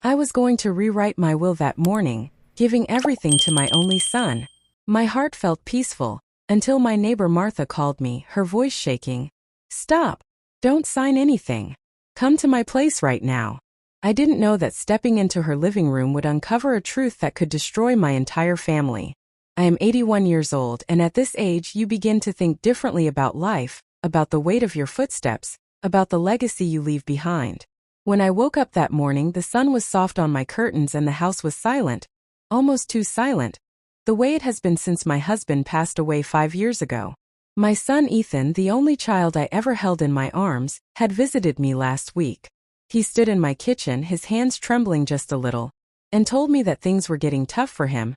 I was going to rewrite my will that morning, giving everything to my only son. My heart felt peaceful, until my neighbor Martha called me, her voice shaking. Stop! Don't sign anything. Come to my place right now. I didn't know that stepping into her living room would uncover a truth that could destroy my entire family. I am 81 years old, and at this age you begin to think differently about life, about the weight of your footsteps, about the legacy you leave behind. When I woke up that morning, the sun was soft on my curtains and the house was silent, almost too silent, the way it has been since my husband passed away 5 years ago. My son Ethan, the only child I ever held in my arms, had visited me last week. He stood in my kitchen, his hands trembling just a little, and told me that things were getting tough for him,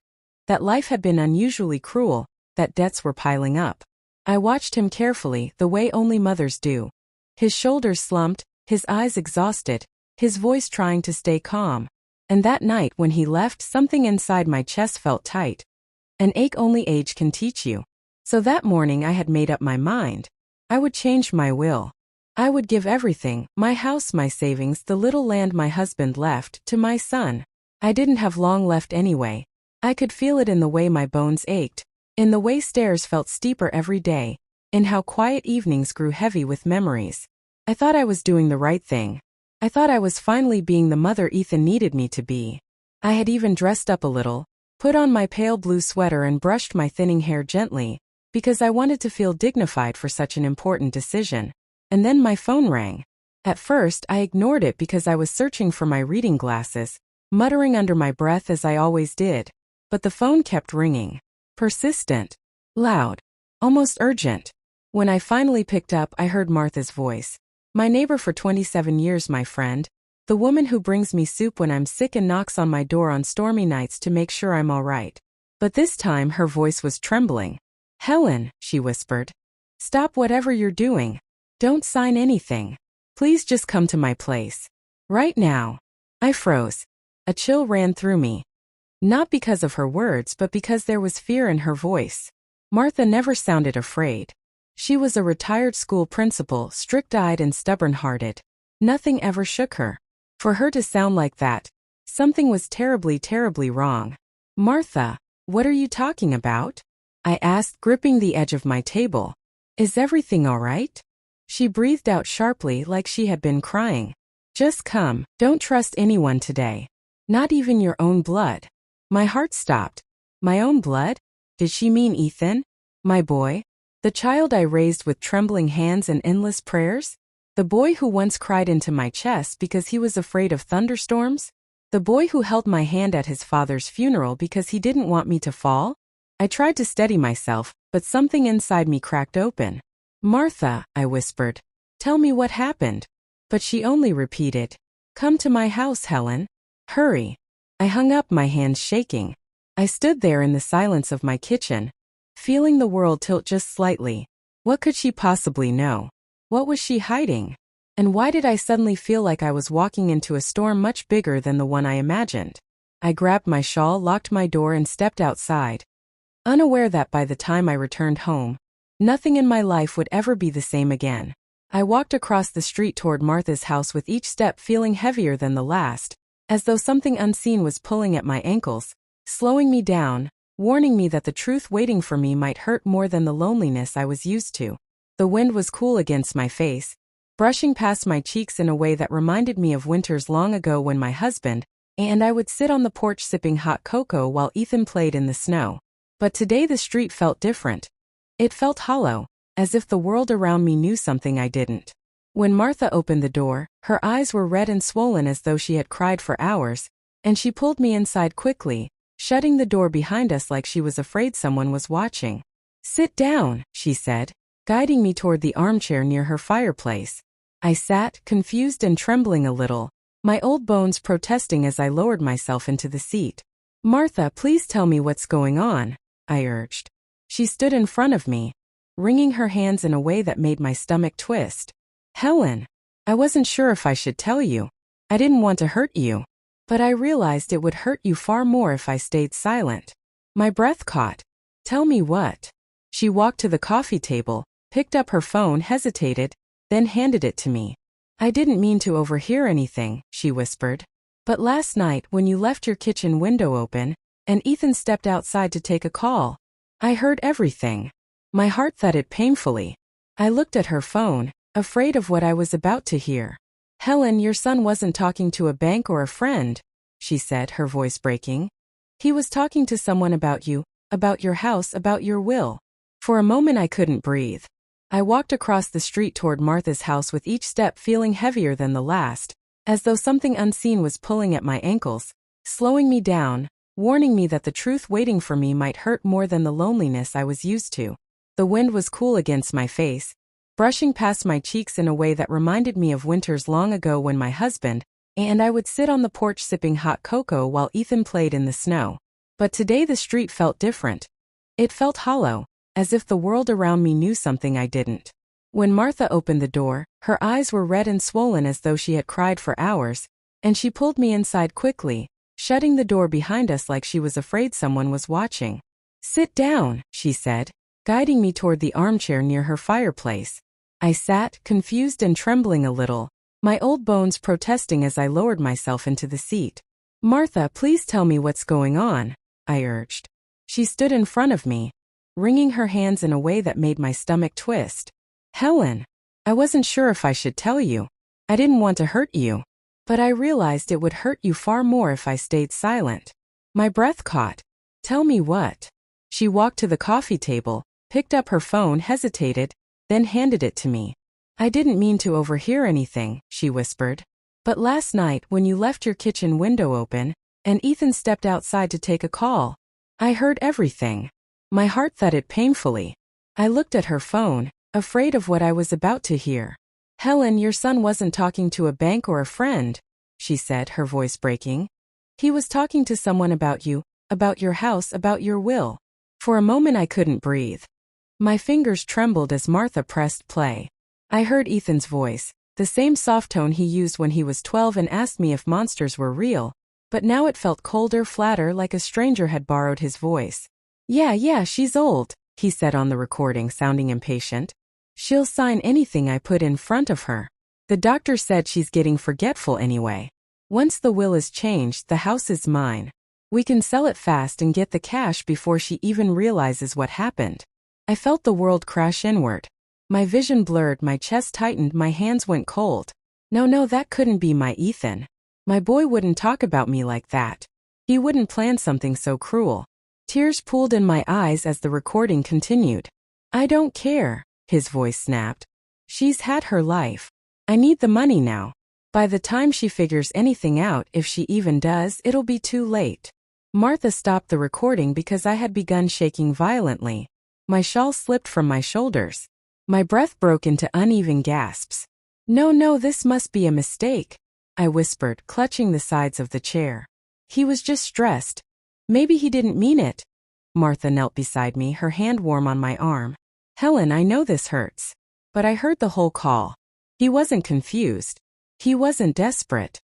that life had been unusually cruel, that debts were piling up. I watched him carefully, the way only mothers do. His shoulders slumped, his eyes exhausted, his voice trying to stay calm. And that night when he left, something inside my chest felt tight. An ache only age can teach you. So that morning I had made up my mind. I would change my will. I would give everything, my house, my savings, the little land my husband left, to my son. I didn't have long left anyway. I could feel it in the way my bones ached, in the way stairs felt steeper every day, in how quiet evenings grew heavy with memories. I thought I was doing the right thing. I thought I was finally being the mother Ethan needed me to be. I had even dressed up a little, put on my pale blue sweater and brushed my thinning hair gently, because I wanted to feel dignified for such an important decision. And then my phone rang. At first, I ignored it because I was searching for my reading glasses, muttering under my breath as I always did. But the phone kept ringing. Persistent. Loud. Almost urgent. When I finally picked up, I heard Martha's voice. My neighbor for 27 years, my friend. The woman who brings me soup when I'm sick and knocks on my door on stormy nights to make sure I'm all right. But this time her voice was trembling. Helen, she whispered. Stop whatever you're doing. Don't sign anything. Please just come to my place. Right now. I froze. A chill ran through me. Not because of her words, but because there was fear in her voice. Martha never sounded afraid. She was a retired school principal, strict-eyed and stubborn-hearted. Nothing ever shook her. For her to sound like that, something was terribly, terribly wrong. Martha, what are you talking about? I asked, gripping the edge of my table. Is everything all right? She breathed out sharply like she had been crying. Just come, don't trust anyone today. Not even your own blood. My heart stopped. My own blood? Did she mean Ethan? My boy? The child I raised with trembling hands and endless prayers? The boy who once cried into my chest because he was afraid of thunderstorms? The boy who held my hand at his father's funeral because he didn't want me to fall? I tried to steady myself, but something inside me cracked open. Martha, I whispered. Tell me what happened. But she only repeated, come to my house, Helen. Hurry. I hung up, my hands shaking. I stood there in the silence of my kitchen, feeling the world tilt just slightly. What could she possibly know? What was she hiding? And why did I suddenly feel like I was walking into a storm much bigger than the one I imagined? I grabbed my shawl, locked my door, and stepped outside, unaware that by the time I returned home, nothing in my life would ever be the same again. I walked across the street toward Martha's house, with each step feeling heavier than the last, as though something unseen was pulling at my ankles, slowing me down, warning me that the truth waiting for me might hurt more than the loneliness I was used to. The wind was cool against my face, brushing past my cheeks in a way that reminded me of winters long ago when my husband and I would sit on the porch sipping hot cocoa while Ethan played in the snow. But today the street felt different. It felt hollow, as if the world around me knew something I didn't. When Martha opened the door, her eyes were red and swollen as though she had cried for hours, and she pulled me inside quickly, shutting the door behind us like she was afraid someone was watching. Sit down, she said, guiding me toward the armchair near her fireplace. I sat, confused and trembling a little, my old bones protesting as I lowered myself into the seat. Martha, please tell me what's going on, I urged. She stood in front of me, wringing her hands in a way that made my stomach twist. Helen, I wasn't sure if I should tell you. I didn't want to hurt you, but I realized it would hurt you far more if I stayed silent. My breath caught. Tell me what? She walked to the coffee table, picked up her phone, hesitated, then handed it to me. I didn't mean to overhear anything, she whispered. But last night when you left your kitchen window open, and Ethan stepped outside to take a call, I heard everything. My heart thudded painfully. I looked at her phone, afraid of what I was about to hear. Helen, your son wasn't talking to a bank or a friend, she said, her voice breaking. He was talking to someone about you, about your house, about your will. For a moment I couldn't breathe. I walked across the street toward Martha's house with each step feeling heavier than the last, as though something unseen was pulling at my ankles, slowing me down, warning me that the truth waiting for me might hurt more than the loneliness I was used to. The wind was cool against my face, brushing past my cheeks in a way that reminded me of winters long ago when my husband and I would sit on the porch sipping hot cocoa while Ethan played in the snow. But today the street felt different. It felt hollow, as if the world around me knew something I didn't. When Martha opened the door, her eyes were red and swollen as though she had cried for hours, and she pulled me inside quickly, shutting the door behind us like she was afraid someone was watching. "Sit down," she said, guiding me toward the armchair near her fireplace. I sat, confused and trembling a little, my old bones protesting as I lowered myself into the seat. "Martha, please tell me what's going on," I urged. She stood in front of me, wringing her hands in a way that made my stomach twist. "Helen, I wasn't sure if I should tell you. I didn't want to hurt you, but I realized it would hurt you far more if I stayed silent." My breath caught. "Tell me what?" She walked to the coffee table, picked up her phone, hesitated, then handed it to me. "I didn't mean to overhear anything," she whispered. "But last night when you left your kitchen window open, and Ethan stepped outside to take a call, I heard everything." My heart thudded painfully. I looked at her phone, afraid of what I was about to hear. "Helen, your son wasn't talking to a bank or a friend," she said, her voice breaking. "He was talking to someone about you, about your house, about your will." For a moment I couldn't breathe. My fingers trembled as Martha pressed play. I heard Ethan's voice, the same soft tone he used when he was 12 and asked me if monsters were real, but now it felt colder, flatter, like a stranger had borrowed his voice. Yeah, she's old," he said on the recording, sounding impatient. "She'll sign anything I put in front of her. The doctor said she's getting forgetful anyway. Once the will is changed, the house is mine. We can sell it fast and get the cash before she even realizes what happened." I felt the world crash inward. My vision blurred, my chest tightened, my hands went cold. No, that couldn't be my Ethan. My boy wouldn't talk about me like that. He wouldn't plan something so cruel. Tears pooled in my eyes as the recording continued. "I don't care," his voice snapped. "She's had her life. I need the money now. By the time she figures anything out, if she even does, it'll be too late." Martha stopped the recording because I had begun shaking violently. My shawl slipped from my shoulders. My breath broke into uneven gasps. No, this must be a mistake," I whispered, clutching the sides of the chair. "He was just stressed. Maybe he didn't mean it." Martha knelt beside me, her hand warm on my arm. "Helen, I know this hurts, but I heard the whole call. He wasn't confused. He wasn't desperate.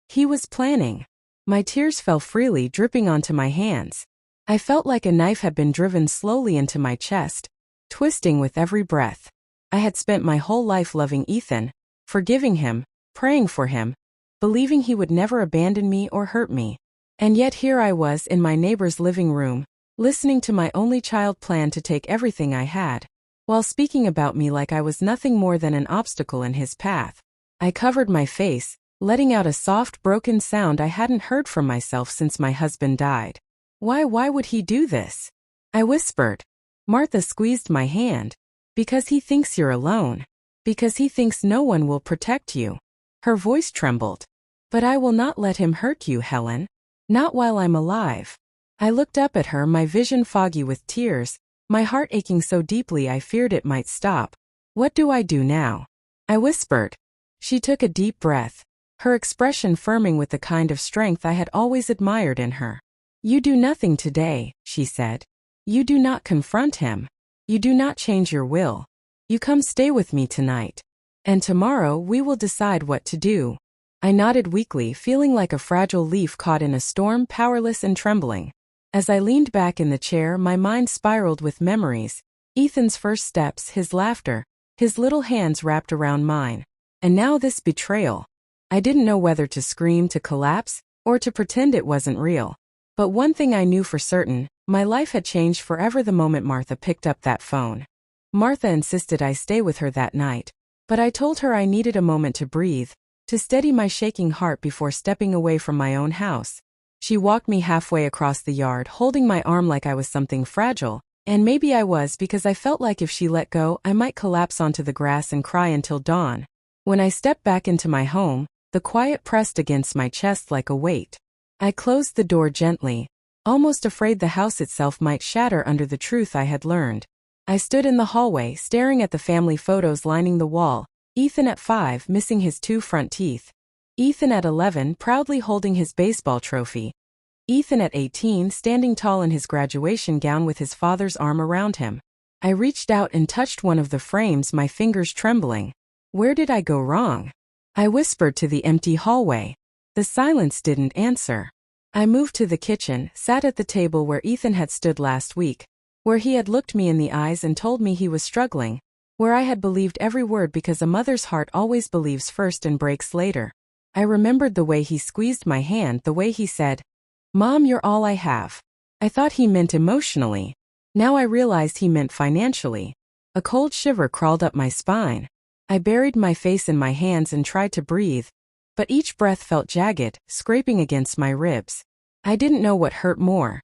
He was planning." My tears fell freely, dripping onto my hands. I felt like a knife had been driven slowly into my chest, twisting with every breath. I had spent my whole life loving Ethan, forgiving him, praying for him, believing he would never abandon me or hurt me. And yet here I was in my neighbor's living room, listening to my only child plan to take everything I had, while speaking about me like I was nothing more than an obstacle in his path. I covered my face, letting out a soft, broken sound I hadn't heard from myself since my husband died. Why would he do this?" I whispered. Martha squeezed my hand. "Because he thinks you're alone. Because he thinks no one will protect you." Her voice trembled. "But I will not let him hurt you, Helen. Not while I'm alive." I looked up at her, my vision foggy with tears, my heart aching so deeply I feared it might stop. "What do I do now?" I whispered. She took a deep breath, her expression firming with the kind of strength I had always admired in her. "You do nothing today," she said. "You do not confront him. You do not change your will. You come stay with me tonight. And tomorrow we will decide what to do." I nodded weakly, feeling like a fragile leaf caught in a storm, powerless and trembling. As I leaned back in the chair, my mind spiraled with memories. Ethan's first steps, his laughter, his little hands wrapped around mine. And now this betrayal. I didn't know whether to scream, to collapse, or to pretend it wasn't real. But one thing I knew for certain, my life had changed forever the moment Martha picked up that phone. Martha insisted I stay with her that night, but I told her I needed a moment to breathe, to steady my shaking heart before stepping away from my own house. She walked me halfway across the yard, holding my arm like I was something fragile, and maybe I was because I felt like if she let go, I might collapse onto the grass and cry until dawn. When I stepped back into my home, the quiet pressed against my chest like a weight. I closed the door gently, almost afraid the house itself might shatter under the truth I had learned. I stood in the hallway, staring at the family photos lining the wall. Ethan at 5, missing his 2 front teeth. Ethan at 11, proudly holding his baseball trophy. Ethan at 18, standing tall in his graduation gown with his father's arm around him. I reached out and touched one of the frames, my fingers trembling. Where did I go wrong? I whispered to the empty hallway. The silence didn't answer. I moved to the kitchen, sat at the table where Ethan had stood last week, where he had looked me in the eyes and told me he was struggling, where I had believed every word because a mother's heart always believes first and breaks later. I remembered the way he squeezed my hand, the way he said, "Mom, you're all I have." I thought he meant emotionally. Now I realized he meant financially. A cold shiver crawled up my spine. I buried my face in my hands and tried to breathe, but each breath felt jagged, scraping against my ribs. I didn't know what hurt more,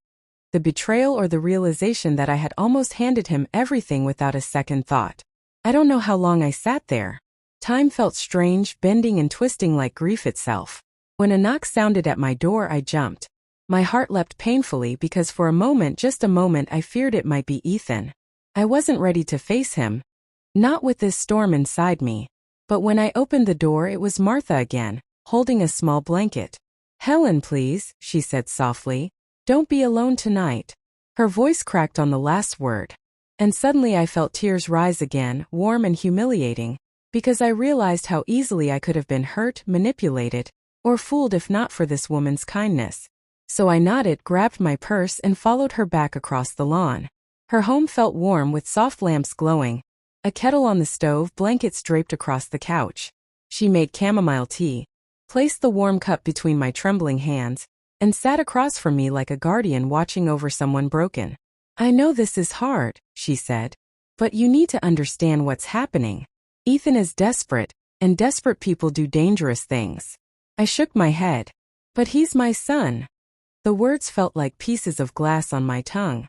the betrayal or the realization that I had almost handed him everything without a second thought. I don't know how long I sat there. Time felt strange, bending and twisting like grief itself. When a knock sounded at my door, I jumped. My heart leapt painfully because for a moment, just a moment, I feared it might be Ethan. I wasn't ready to face him. Not with this storm inside me. But when I opened the door, it was Martha again, holding a small blanket. "Helen, please," she said softly. "Don't be alone tonight." Her voice cracked on the last word. And suddenly I felt tears rise again, warm and humiliating, because I realized how easily I could have been hurt, manipulated, or fooled if not for this woman's kindness. So I nodded, grabbed my purse, and followed her back across the lawn. Her home felt warm with soft lamps glowing, a kettle on the stove, blankets draped across the couch. She made chamomile tea, placed the warm cup between my trembling hands, and sat across from me like a guardian watching over someone broken. "I know this is hard," she said, "but you need to understand what's happening. Ethan is desperate, and desperate people do dangerous things." I shook my head. "But he's my son." The words felt like pieces of glass on my tongue.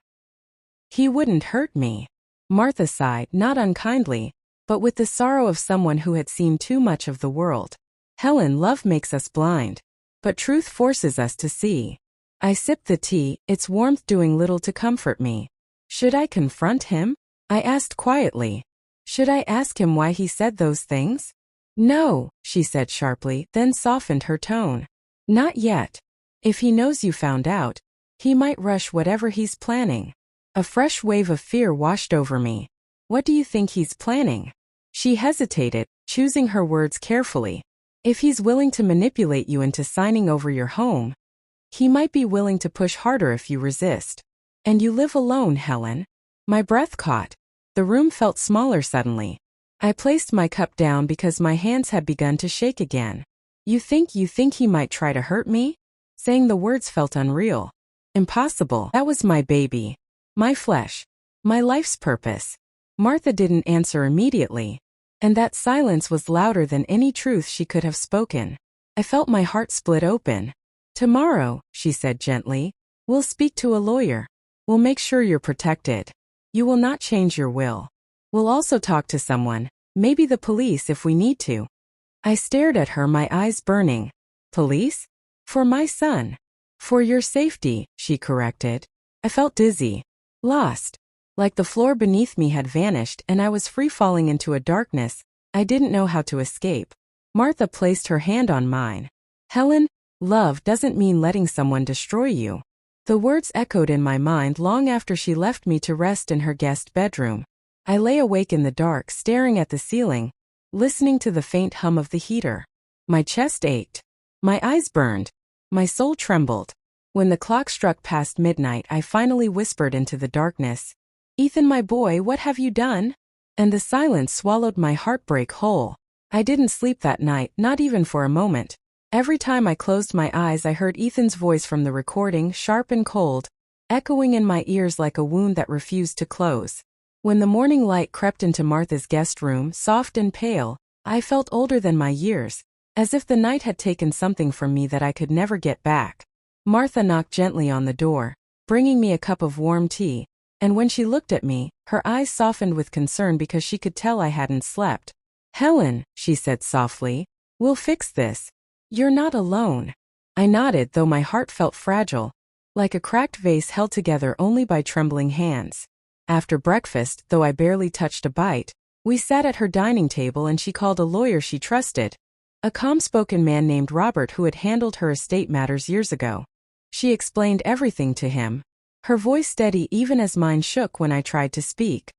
"He wouldn't hurt me." Martha sighed, not unkindly, but with the sorrow of someone who had seen too much of the world. "Helen, love makes us blind, but truth forces us to see." I sipped the tea, its warmth doing little to comfort me. "Should I confront him?" I asked quietly. "Should I ask him why he said those things?" "No," she said sharply, then softened her tone. "Not yet. If he knows you found out, he might rush whatever he's planning." A fresh wave of fear washed over me. "What do you think he's planning?" She hesitated, choosing her words carefully. "If he's willing to manipulate you into signing over your home, he might be willing to push harder if you resist. And you live alone, Helen." My breath caught. The room felt smaller suddenly. I placed my cup down because my hands had begun to shake again. You think he might try to hurt me?" Saying the words felt unreal. Impossible. That was my baby. My flesh. My life's purpose. Martha didn't answer immediately. And that silence was louder than any truth she could have spoken. I felt my heart split open. "Tomorrow," she said gently, "we'll speak to a lawyer. We'll make sure you're protected. You will not change your will. We'll also talk to someone, maybe the police if we need to." I stared at her, my eyes burning. "Police? For my son." "For your safety," she corrected. I felt dizzy. Lost. Like the floor beneath me had vanished and I was free falling into a darkness I didn't know how to escape. Martha placed her hand on mine. "Helen, love doesn't mean letting someone destroy you." The words echoed in my mind long after she left me to rest in her guest bedroom. I lay awake in the dark, staring at the ceiling, listening to the faint hum of the heater. My chest ached. My eyes burned. My soul trembled. When the clock struck past midnight, I finally whispered into the darkness, "Ethan, my boy, what have you done?" And the silence swallowed my heartbreak whole. I didn't sleep that night, not even for a moment. Every time I closed my eyes, I heard Ethan's voice from the recording, sharp and cold, echoing in my ears like a wound that refused to close. When the morning light crept into Martha's guest room, soft and pale, I felt older than my years, as if the night had taken something from me that I could never get back. Martha knocked gently on the door, bringing me a cup of warm tea, and when she looked at me, her eyes softened with concern because she could tell I hadn't slept. "Helen," she said softly, "we'll fix this. You're not alone." I nodded, though my heart felt fragile, like a cracked vase held together only by trembling hands. After breakfast, though I barely touched a bite, we sat at her dining table and she called a lawyer she trusted, a calm-spoken man named Robert who had handled her estate matters years ago. She explained everything to him, her voice steady even as mine shook when I tried to speak.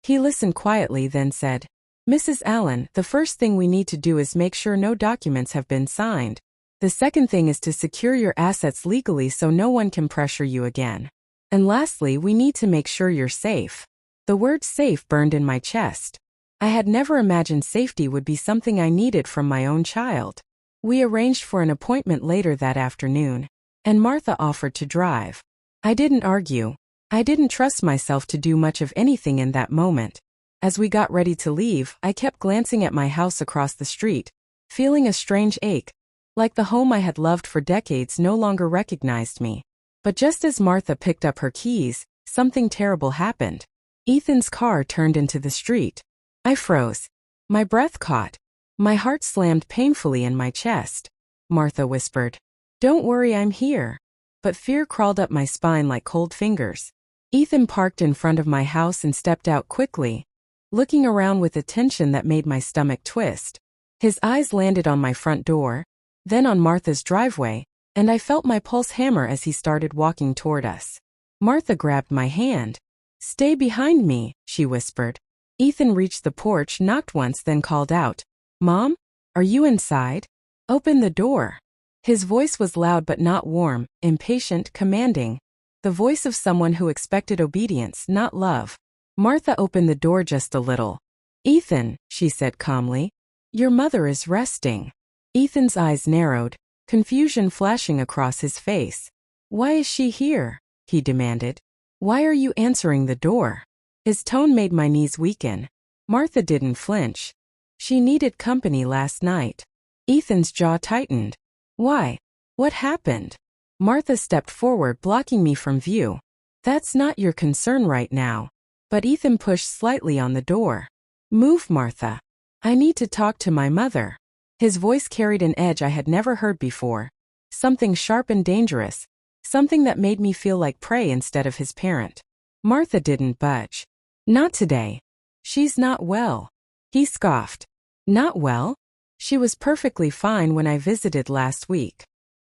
He listened quietly, then said, "Mrs. Allen, the first thing we need to do is make sure no documents have been signed. The second thing is to secure your assets legally so no one can pressure you again. And lastly, we need to make sure you're safe." The word safe burned in my chest. I had never imagined safety would be something I needed from my own child. We arranged for an appointment later that afternoon, and Martha offered to drive. I didn't argue. I didn't trust myself to do much of anything in that moment. As we got ready to leave, I kept glancing at my house across the street, feeling a strange ache, like the home I had loved for decades no longer recognized me. But just as Martha picked up her keys, something terrible happened. Ethan's car turned into the street. I froze. My breath caught. My heart slammed painfully in my chest. Martha whispered, "Don't worry, I'm here." But fear crawled up my spine like cold fingers. Ethan parked in front of my house and stepped out quickly, looking around with a tension that made my stomach twist. His eyes landed on my front door, then on Martha's driveway, and I felt my pulse hammer as he started walking toward us. Martha grabbed my hand. "Stay behind me," she whispered. Ethan reached the porch, knocked once, then called out, "Mom? Are you inside? Open the door." His voice was loud but not warm, impatient, commanding. The voice of someone who expected obedience, not love. Martha opened the door just a little. "Ethan," she said calmly, "your mother is resting." Ethan's eyes narrowed, confusion flashing across his face. "Why is she here?" he demanded. "Why are you answering the door?" His tone made my knees weaken. Martha didn't flinch. She needed company last night. Ethan's jaw tightened. "Why? What happened?" Martha stepped forward, blocking me from view. "That's not your concern right now." But Ethan pushed slightly on the door. "Move, Martha. I need to talk to my mother." His voice carried an edge I had never heard before. Something sharp and dangerous. Something that made me feel like prey instead of his parent. Martha didn't budge. "Not today. She's not well." He scoffed. "Not well? She was perfectly fine when I visited last week."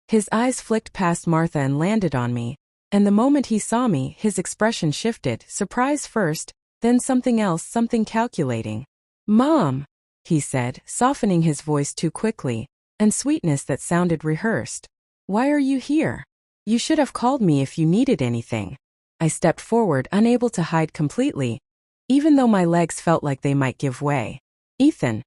His eyes flicked past Martha and landed on me, and the moment he saw me, his expression shifted, surprise first, then something else, something calculating. "Mom," he said, softening his voice too quickly, and sweetness that sounded rehearsed. "Why are you here? You should have called me if you needed anything." I stepped forward, unable to hide completely, even though my legs felt like they might give way. "Ethan,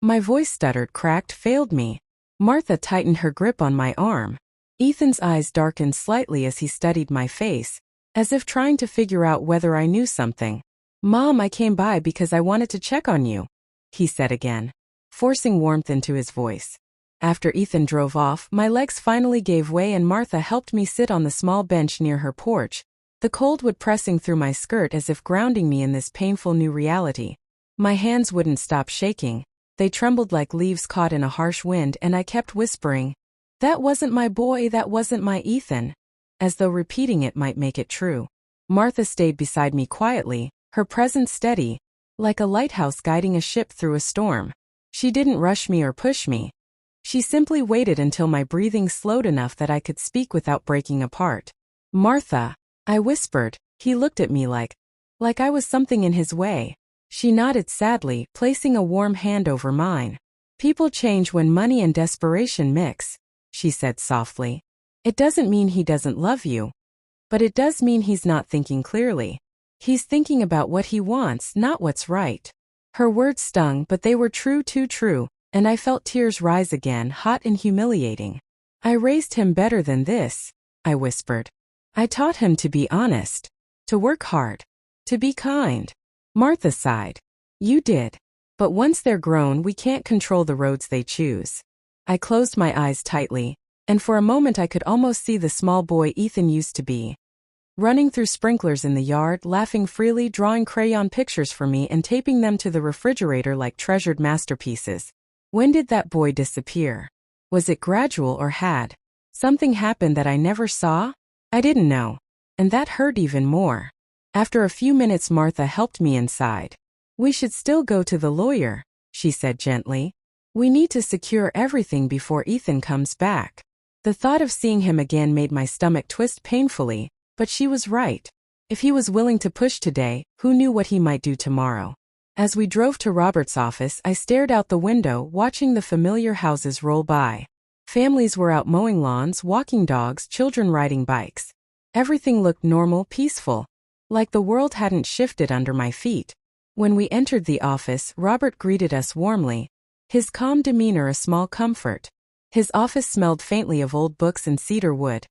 my voice stuttered, cracked, failed me." Martha tightened her grip on my arm. Ethan's eyes darkened slightly as he studied my face, as if trying to figure out whether I knew something. "Mom, I came by because I wanted to check on you," he said again, forcing warmth into his voice. After Ethan drove off, my legs finally gave way and Martha helped me sit on the small bench near her porch, the cold wood pressing through my skirt as if grounding me in this painful new reality. My hands wouldn't stop shaking. They trembled like leaves caught in a harsh wind, and I kept whispering, "That wasn't my boy, that wasn't my Ethan," as though repeating it might make it true. Martha stayed beside me quietly, her presence steady, like a lighthouse guiding a ship through a storm. She didn't rush me or push me. She simply waited until my breathing slowed enough that I could speak without breaking apart. "Martha," I whispered. He looked at me like I was something in his way. She nodded sadly, placing a warm hand over mine. "People change when money and desperation mix," she said softly. "It doesn't mean he doesn't love you. But it does mean he's not thinking clearly. He's thinking about what he wants, not what's right." Her words stung, but they were true, too true, and I felt tears rise again, hot and humiliating. I raised him better than this, I whispered. I taught him to be honest, to work hard, to be kind. Martha sighed. You did. But once they're grown, we can't control the roads they choose. I closed my eyes tightly, and for a moment I could almost see the small boy Ethan used to be. Running through sprinklers in the yard, laughing freely, drawing crayon pictures for me and taping them to the refrigerator like treasured masterpieces. When did that boy disappear? Was it gradual or had something happened that I never saw? I didn't know. And that hurt even more. After a few minutes, Martha helped me inside. We should still go to the lawyer, she said gently. We need to secure everything before Ethan comes back. The thought of seeing him again made my stomach twist painfully, but she was right. If he was willing to push today, who knew what he might do tomorrow? As we drove to Robert's office, I stared out the window, watching the familiar houses roll by. Families were out mowing lawns, walking dogs, children riding bikes. Everything looked normal, peaceful, like the world hadn't shifted under my feet. When we entered the office, Robert greeted us warmly, his calm demeanor a small comfort. His office smelled faintly of old books and cedar wood,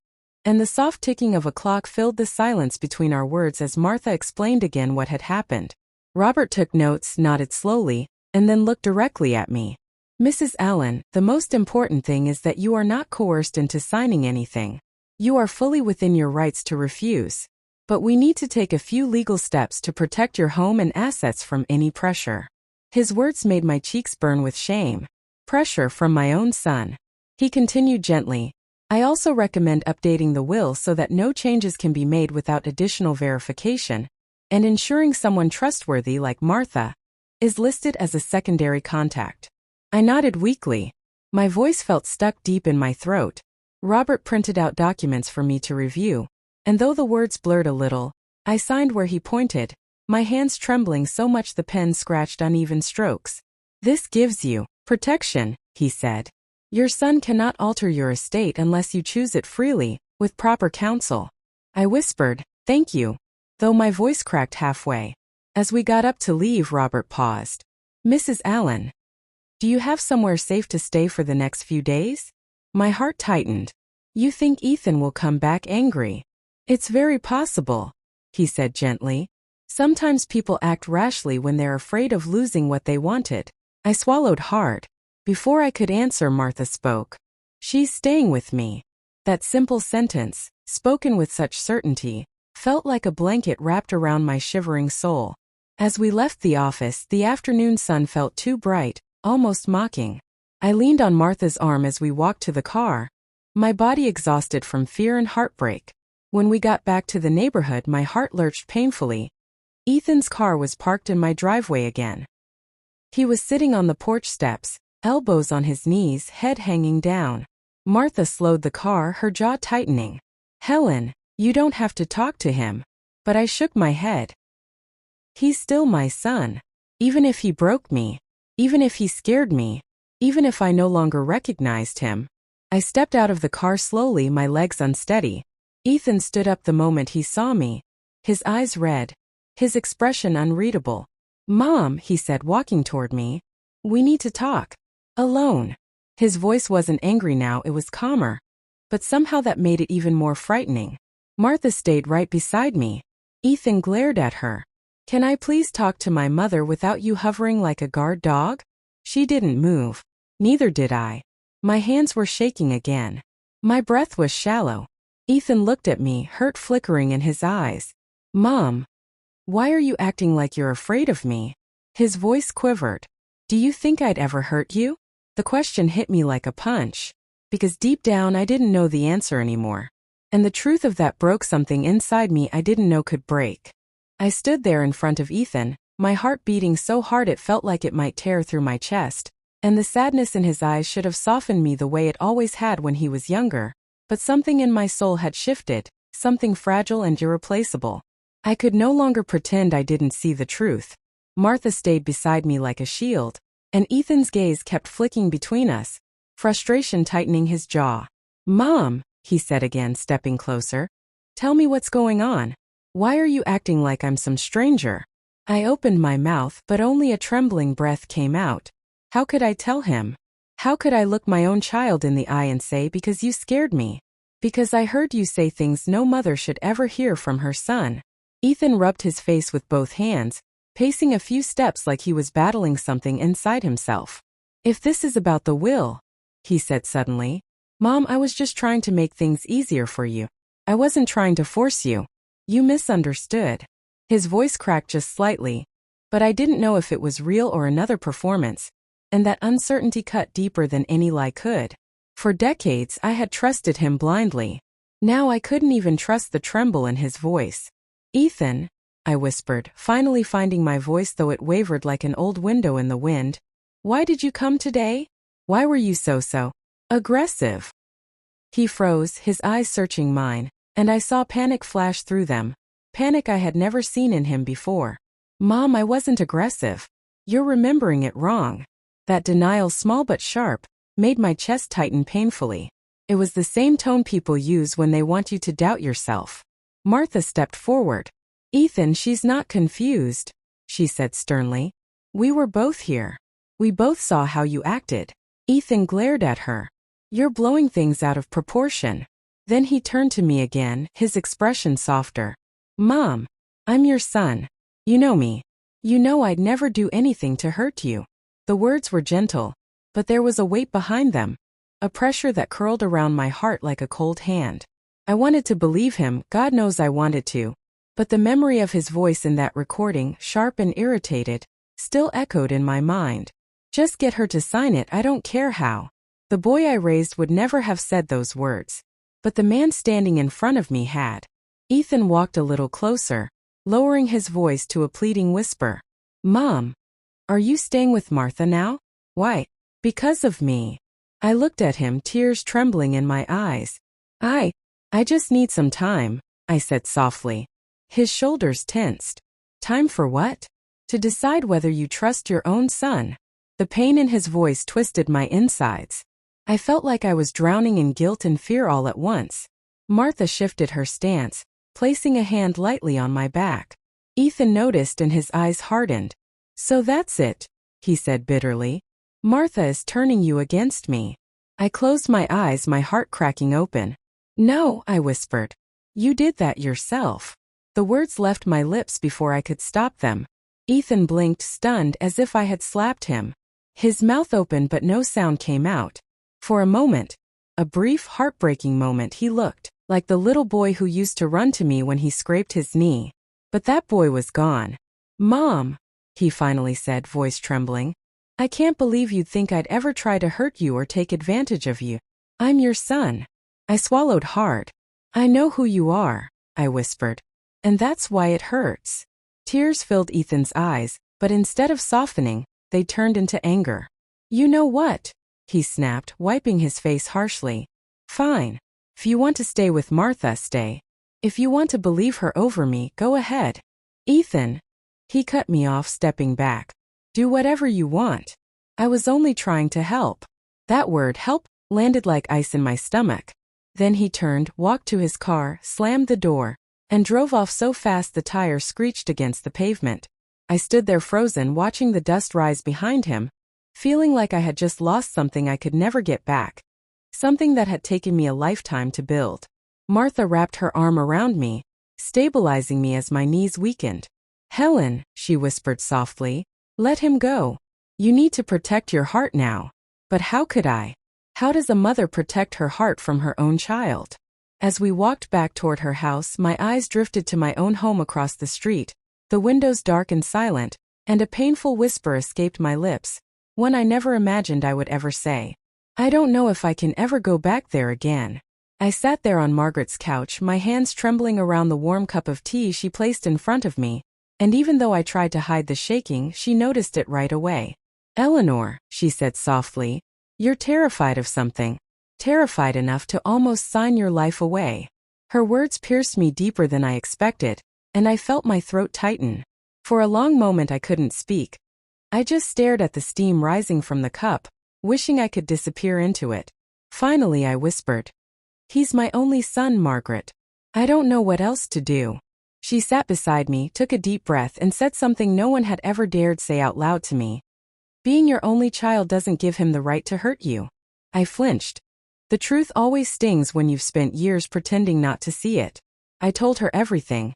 and the soft ticking of a clock filled the silence between our words as Martha explained again what had happened. Robert took notes, nodded slowly, and then looked directly at me. Mrs. Allen, the most important thing is that you are not coerced into signing anything. You are fully within your rights to refuse. But we need to take a few legal steps to protect your home and assets from any pressure. His words made my cheeks burn with shame. Pressure from my own son. He continued gently. I also recommend updating the will so that no changes can be made without additional verification, and ensuring someone trustworthy like Martha is listed as a secondary contact. I nodded weakly. My voice felt stuck deep in my throat. Robert printed out documents for me to review, and though the words blurred a little, I signed where he pointed, my hands trembling so much the pen scratched uneven strokes. This gives you protection, he said. Your son cannot alter your estate unless you choose it freely, with proper counsel. I whispered, thank you, though my voice cracked halfway. As we got up to leave, Robert paused. Mrs. Allen, do you have somewhere safe to stay for the next few days? My heart tightened. You think Ethan will come back angry? It's very possible, he said gently. Sometimes people act rashly when they're afraid of losing what they wanted. I swallowed hard. Before I could answer, Martha spoke. She's staying with me. That simple sentence, spoken with such certainty, felt like a blanket wrapped around my shivering soul. As we left the office, the afternoon sun felt too bright, almost mocking. I leaned on Martha's arm as we walked to the car, my body exhausted from fear and heartbreak. When we got back to the neighborhood, my heart lurched painfully. Ethan's car was parked in my driveway again. He was sitting on the porch steps, elbows on his knees, head hanging down. Martha slowed the car, her jaw tightening. Helen, you don't have to talk to him. But I shook my head. He's still my son. Even if he broke me, even if he scared me, even if I no longer recognized him. I stepped out of the car slowly, my legs unsteady. Ethan stood up the moment he saw me, his eyes red, his expression unreadable. Mom, he said, walking toward me. We need to talk. Alone. His voice wasn't angry now, it was calmer. But somehow that made it even more frightening. Martha stayed right beside me. Ethan glared at her. Can I please talk to my mother without you hovering like a guard dog? She didn't move. Neither did I. My hands were shaking again. My breath was shallow. Ethan looked at me, hurt flickering in his eyes. Mom, why are you acting like you're afraid of me? His voice quivered. Do you think I'd ever hurt you? The question hit me like a punch. Because deep down I didn't know the answer anymore. And the truth of that broke something inside me I didn't know could break. I stood there in front of Ethan, my heart beating so hard it felt like it might tear through my chest. And the sadness in his eyes should have softened me the way it always had when he was younger. But something in my soul had shifted, something fragile and irreplaceable. I could no longer pretend I didn't see the truth. Martha stayed beside me like a shield, and Ethan's gaze kept flicking between us, frustration tightening his jaw. Mom, he said again, stepping closer. Tell me what's going on. Why are you acting like I'm some stranger? I opened my mouth, but only a trembling breath came out. How could I tell him? How could I look my own child in the eye and say, because you scared me? Because I heard you say things no mother should ever hear from her son. Ethan rubbed his face with both hands, pacing a few steps like he was battling something inside himself. If this is about the will, he said suddenly. Mom, I was just trying to make things easier for you. I wasn't trying to force you. You misunderstood. His voice cracked just slightly, but I didn't know if it was real or another performance, and that uncertainty cut deeper than any lie could. For decades, I had trusted him blindly. Now I couldn't even trust the tremble in his voice. Ethan, I whispered, finally finding my voice though it wavered like an old window in the wind. Why did you come today? Why were you so aggressive? He froze, his eyes searching mine, and I saw panic flash through them. Panic I had never seen in him before. Mom, I wasn't aggressive. You're remembering it wrong. That denial, small but sharp, made my chest tighten painfully. It was the same tone people use when they want you to doubt yourself. Martha stepped forward. Ethan, she's not confused, she said sternly. We were both here. We both saw how you acted. Ethan glared at her. You're blowing things out of proportion. Then he turned to me again, his expression softer. Mom, I'm your son. You know me. You know I'd never do anything to hurt you. The words were gentle, but there was a weight behind them, a pressure that curled around my heart like a cold hand. I wanted to believe him, God knows I wanted to, but the memory of his voice in that recording, sharp and irritated, still echoed in my mind. Just get her to sign it, I don't care how. The boy I raised would never have said those words, but the man standing in front of me had. Ethan walked a little closer, lowering his voice to a pleading whisper. Mom, are you staying with Martha now? Why? Because of me. I looked at him, tears trembling in my eyes. I just need some time, I said softly. His shoulders tensed. Time for what? To decide whether you trust your own son. The pain in his voice twisted my insides. I felt like I was drowning in guilt and fear all at once. Martha shifted her stance, placing a hand lightly on my back. Ethan noticed and his eyes hardened. So that's it, he said bitterly. Martha is turning you against me. I closed my eyes, my heart cracking open. No, I whispered. You did that yourself. The words left my lips before I could stop them. Ethan blinked, stunned, as if I had slapped him. His mouth opened but no sound came out. For a moment, a brief, heartbreaking moment, he looked like the little boy who used to run to me when he scraped his knee. But that boy was gone. Mom, he finally said, voice trembling. I can't believe you'd think I'd ever try to hurt you or take advantage of you. I'm your son. I swallowed hard. I know who you are, I whispered. And that's why it hurts. Tears filled Ethan's eyes, but instead of softening, they turned into anger. You know what? He snapped, wiping his face harshly. Fine. If you want to stay with Martha, stay. If you want to believe her over me, go ahead. Ethan. He cut me off, stepping back. Do whatever you want. I was only trying to help. That word, help, landed like ice in my stomach. Then he turned, walked to his car, slammed the door, and drove off so fast the tire screeched against the pavement. I stood there frozen, watching the dust rise behind him, feeling like I had just lost something I could never get back. Something that had taken me a lifetime to build. Martha wrapped her arm around me, stabilizing me as my knees weakened. Helen, she whispered softly, let him go. You need to protect your heart now. But how could I? How does a mother protect her heart from her own child? As we walked back toward her house, my eyes drifted to my own home across the street, the windows dark and silent, and a painful whisper escaped my lips, one I never imagined I would ever say. I don't know if I can ever go back there again. I sat there on Margaret's couch, my hands trembling around the warm cup of tea she placed in front of me, and even though I tried to hide the shaking, she noticed it right away. Eleanor, she said softly, you're terrified of something. Terrified enough to almost sign your life away. Her words pierced me deeper than I expected, and I felt my throat tighten. For a long moment I couldn't speak. I just stared at the steam rising from the cup, wishing I could disappear into it. Finally I whispered, he's my only son, Margaret. I don't know what else to do. She sat beside me, took a deep breath, and said something no one had ever dared say out loud to me. Being your only child doesn't give him the right to hurt you. I flinched. The truth always stings when you've spent years pretending not to see it. I told her everything.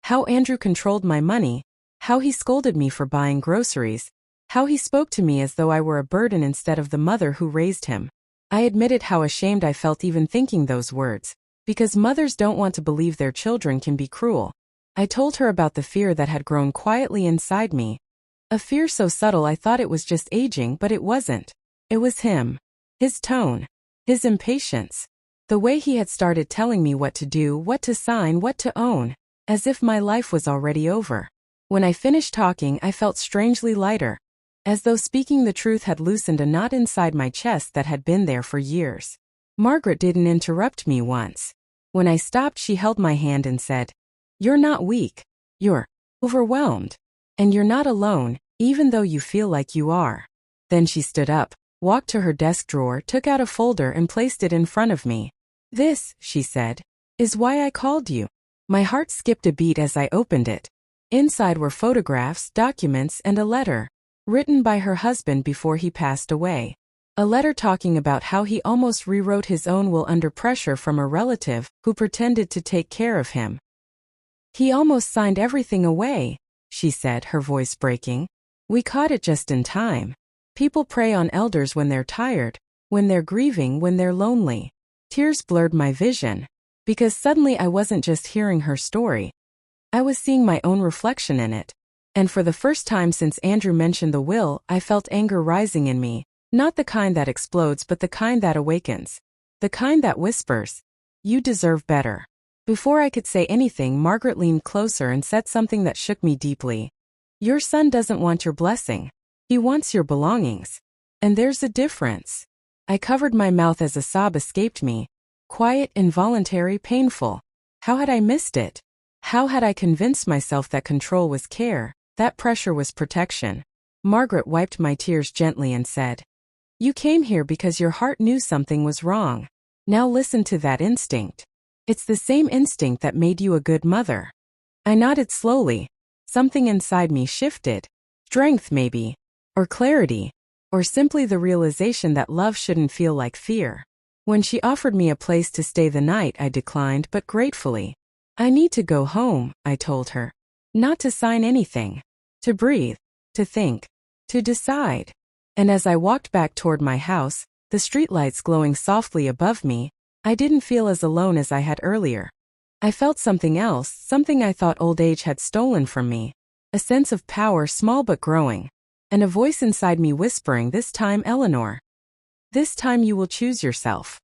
How Andrew controlled my money, how he scolded me for buying groceries, how he spoke to me as though I were a burden instead of the mother who raised him. I admitted how ashamed I felt even thinking those words, because mothers don't want to believe their children can be cruel. I told her about the fear that had grown quietly inside me. A fear so subtle I thought it was just aging, but it wasn't. It was him. His tone. His impatience. The way he had started telling me what to do, what to sign, what to own, as if my life was already over. When I finished talking, I felt strangely lighter, as though speaking the truth had loosened a knot inside my chest that had been there for years. Margaret didn't interrupt me once. When I stopped, she held my hand and said, "You're not weak. You're overwhelmed. And you're not alone, even though you feel like you are." Then she stood up, walked to her desk drawer, took out a folder and placed it in front of me. "This," she said, "is why I called you." My heart skipped a beat as I opened it. Inside were photographs, documents, and a letter, written by her husband before he passed away. A letter talking about how he almost rewrote his own will under pressure from a relative who pretended to take care of him. "He almost signed everything away," she said, her voice breaking. "We caught it just in time. People prey on elders when they're tired, when they're grieving, when they're lonely." Tears blurred my vision, because suddenly I wasn't just hearing her story. I was seeing my own reflection in it. And for the first time since Andrew mentioned the will, I felt anger rising in me, not the kind that explodes but the kind that awakens. The kind that whispers, "You deserve better." Before I could say anything, Margaret leaned closer and said something that shook me deeply. "Your son doesn't want your blessing. He wants your belongings. And there's a difference." I covered my mouth as a sob escaped me. Quiet, involuntary, painful. How had I missed it? How had I convinced myself that control was care, that pressure was protection? Margaret wiped my tears gently and said, "You came here because your heart knew something was wrong. Now listen to that instinct. It's the same instinct that made you a good mother." I nodded slowly. Something inside me shifted. Strength, maybe. Or clarity. Or simply the realization that love shouldn't feel like fear. When she offered me a place to stay the night, I declined, but gratefully. "I need to go home," I told her. "Not to sign anything. To breathe. To think. To decide." And as I walked back toward my house, the streetlights glowing softly above me, I didn't feel as alone as I had earlier. I felt something else, something I thought old age had stolen from me. A sense of power, small but growing. And a voice inside me whispering, "This time, Eleanor. This time you will choose yourself."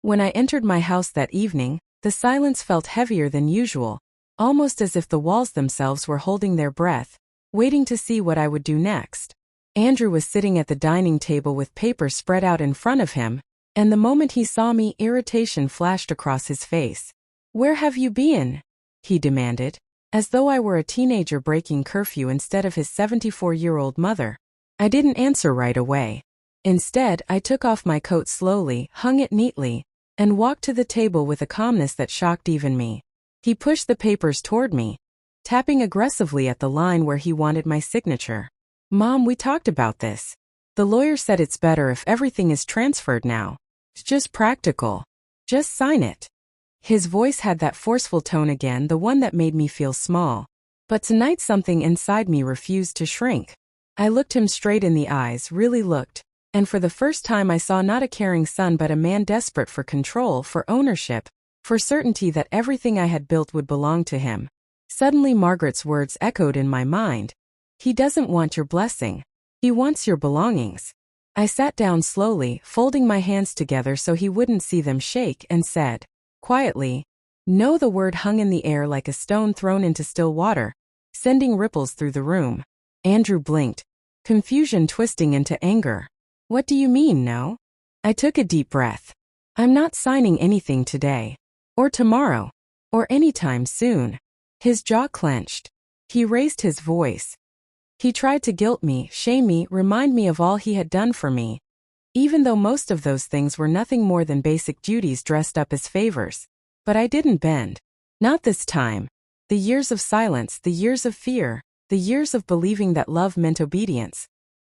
When I entered my house that evening, the silence felt heavier than usual, almost as if the walls themselves were holding their breath, waiting to see what I would do next. Andrew was sitting at the dining table with papers spread out in front of him, and the moment he saw me, irritation flashed across his face. "Where have you been?" he demanded, as though I were a teenager breaking curfew instead of his 74-year-old mother. I didn't answer right away. Instead, I took off my coat slowly, hung it neatly, and walked to the table with a calmness that shocked even me. He pushed the papers toward me, tapping aggressively at the line where he wanted my signature. "Mom, we talked about this. The lawyer said it's better if everything is transferred now. It's just practical. Just sign it." His voice had that forceful tone again, the one that made me feel small. But tonight something inside me refused to shrink. I looked him straight in the eyes, really looked. And for the first time I saw not a caring son but a man desperate for control, for ownership, for certainty that everything I had built would belong to him. Suddenly Margaret's words echoed in my mind. "He doesn't want your blessing. He wants your belongings." I sat down slowly, folding my hands together so he wouldn't see them shake, and said, quietly, "No." The word hung in the air like a stone thrown into still water, sending ripples through the room. Andrew blinked, confusion twisting into anger. "What do you mean, no?" I took a deep breath. "I'm not signing anything today. Or tomorrow. Or anytime soon." His jaw clenched. He raised his voice. He tried to guilt me, shame me, remind me of all he had done for me, even though most of those things were nothing more than basic duties dressed up as favors. But I didn't bend. Not this time. The years of silence, the years of fear, the years of believing that love meant obedience.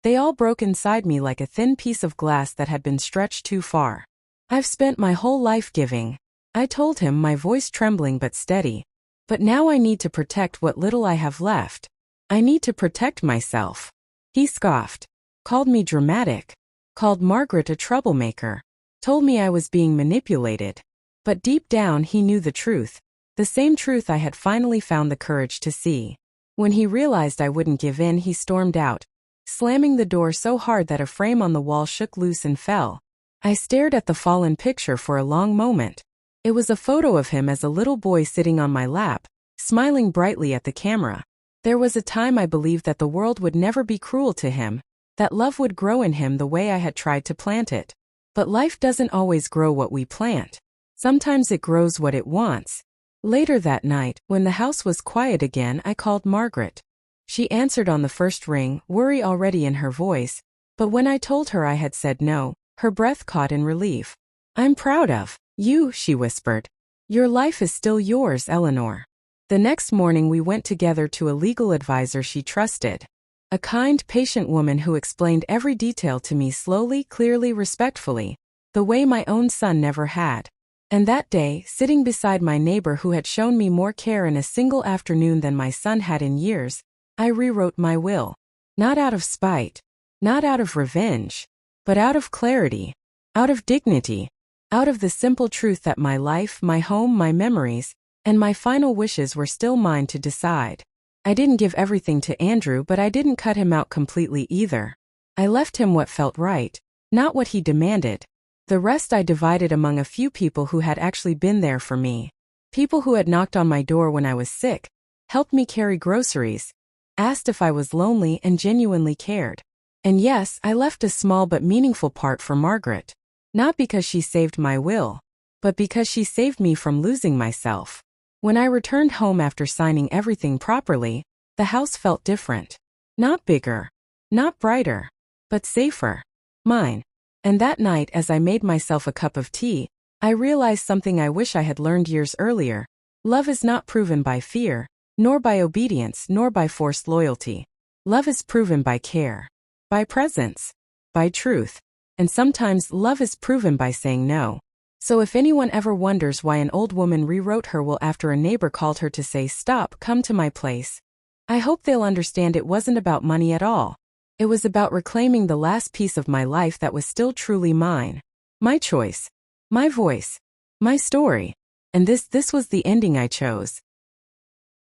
They all broke inside me like a thin piece of glass that had been stretched too far. I've spent my whole life giving, I told him, my voice trembling but steady. But now I need to protect what little I have left. I need to protect myself. He scoffed, called me dramatic, called Margaret a troublemaker, told me I was being manipulated. But deep down he knew the truth, the same truth I had finally found the courage to see. When he realized I wouldn't give in, he stormed out, slamming the door so hard that a frame on the wall shook loose and fell. I stared at the fallen picture for a long moment. It was a photo of him as a little boy sitting on my lap, smiling brightly at the camera. There was a time I believed that the world would never be cruel to him, that love would grow in him the way I had tried to plant it. But life doesn't always grow what we plant. Sometimes it grows what it wants. Later that night, when the house was quiet again, I called Margaret. She answered on the first ring, worry already in her voice, but when I told her I had said no, her breath caught in relief. "I'm proud of you," she whispered. "Your life is still yours, Eleanor." The next morning we went together to a legal advisor she trusted. A kind, patient woman who explained every detail to me slowly, clearly, respectfully, the way my own son never had. And that day, sitting beside my neighbor who had shown me more care in a single afternoon than my son had in years, I rewrote my will. Not out of spite, not out of revenge, but out of clarity, out of dignity, out of the simple truth that my life, my home, my memories, and my final wishes were still mine to decide. I didn't give everything to Andrew, but I didn't cut him out completely either. I left him what felt right, not what he demanded. The rest I divided among a few people who had actually been there for me. People who had knocked on my door when I was sick, helped me carry groceries, asked if I was lonely, and genuinely cared. And yes, I left a small but meaningful part for Margaret. Not because she saved my will, but because she saved me from losing myself. When I returned home after signing everything properly, the house felt different. Not bigger, not brighter, but safer. Mine. And that night, as I made myself a cup of tea, I realized something I wish I had learned years earlier. Love is not proven by fear, nor by obedience, nor by forced loyalty. Love is proven by care, by presence, by truth. And sometimes love is proven by saying no. So if anyone ever wonders why an old woman rewrote her will after a neighbor called her to say, "Stop, come to my place," I hope they'll understand it wasn't about money at all. It was about reclaiming the last piece of my life that was still truly mine. My choice. My voice. My story. And this was the ending I chose.